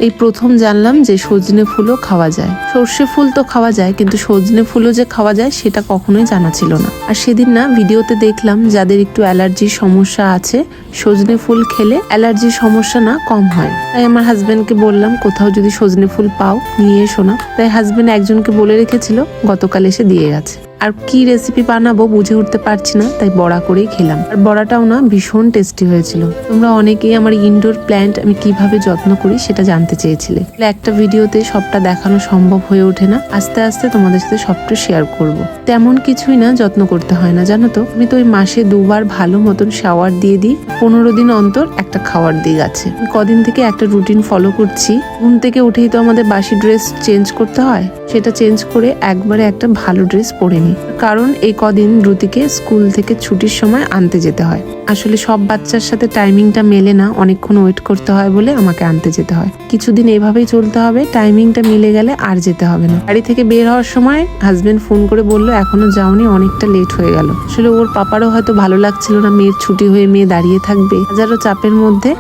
এই প্রথম জানলাম যে সজনে ফুলও খাওয়া যায়। সর্ষে ফুল তো খাওয়া যায়, কিন্তু সজনে ফুলও যে খাওয়া যায় সেটা কখনোই জানা ছিল না। আর সেদিন না ভিডিওতে দেখলাম যাদের একটু অ্যালার্জির সমস্যা আছে সজনে ফুল খেলে অ্যালার্জির সমস্যা না কম হয়। তাই আমার হাজবেন্ডকে বললাম কোথাও যদি সজনে ফুল পাও নিয়ে এসো না। তাই হাজবেন্ড একজনকে বলে রেখেছিল, গতকাল এসে দিয়ে গেছে। আর কি রেসিপি বানাবো বুঝে উঠতে পারছি না, তাই বড়া করেই খেলাম। আর বড়াটাও না ভীষণ টেস্টি হয়েছিল। তোমরা অনেকেই আমার ইনডোর প্ল্যান্ট আমি কিভাবে যত্ন করি সেটা জানতে চেয়েছিলে। একটা ভিডিওতে সবটা দেখানো সম্ভব হয়ে ওঠে না, আস্তে আস্তে তোমাদের সাথে সবটা শেয়ার করব। তেমন কিছুই না যত্ন করতে হয় না, জানো তো। আমি তো ওই মাসে 2 বার ভালো মতন শাওয়ার দিয়ে দিই, 15 দিন অন্তর একটা খাওয়ার দিই গাছে। কদিন থেকে একটা রুটিন ফলো করছি। ঘুম থেকে উঠেই তো আমাদের বাসি ড্রেস চেঞ্জ করতে হয়, সেটা চেঞ্জ করে একবারে একটা ভালো ড্রেস পরে নিই। কারণ এই কদিন রুতিকে স্কুল থেকে ছুটির সময় আনতে যেতে হয়। আসলে সব বাচ্চার সাথে টাইমিংটা মেলে না, অনেকক্ষণ ওয়েট করতে হয় বলে আমাকে আনতে যেতে হয়। কিছুদিন এভাবেই চলতে হবে, টাইমিংটা মিলে গেলে আর যেতে হবে না। বাড়ি থেকে বের হওয়ার সময় হাজবেন্ড ফোন করে বললো এখনো যাওনি, অনেকটা লেট হয়ে গেল। আসলে ওর পাপারও হয়তো ভালো লাগছিল না মেয়ের ছুটি হয়ে মেয়ে দাঁড়িয়ে থাকবে। হাজারো চাপের মধ্যে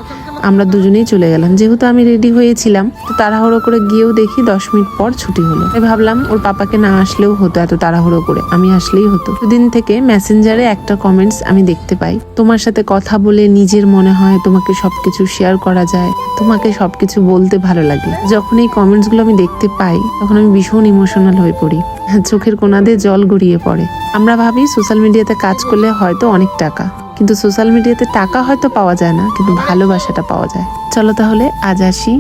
আমরা দুজনেই চলে গেলাম। যেহেতু আমি রেডি হয়েছিলাম, তো তাড়াহুড়ো করে গিয়েও দেখি 10 মিনিট পর ছুটি হলো। তাই ভাবলাম ওর পাপাকে না আসলেও হতো, এত তাড়াহুড়ো করে আমি আসলেই হতো। দুদিন থেকে মেসেঞ্জারে একটা কমেন্টস আমি দেখতে পাই, তোমার সাথে কথা বলে নিজের মনে হয় তোমাকে সবকিছু শেয়ার করা যায়, তোমাকে সবকিছু বলতে ভালো লাগে। যখন এই কমেন্টস গুলো আমি দেখতে পাই তখন আমি ভীষণ ইমোশনাল হয়ে পড়ি, চোখের কোনা দিয়ে জল গড়িয়ে পড়ে। আমরা ভাবি সোশ্যাল মিডিয়াতে কাজ করলে হয়তো অনেক টাকা, কিন্তু সোশ্যাল মিডিয়াতে টাকা হয়তো পাওয়া যায় না, কিন্তু ভালোবাসাটা পাওয়া যায়। চলো তাহলে আজ আসি।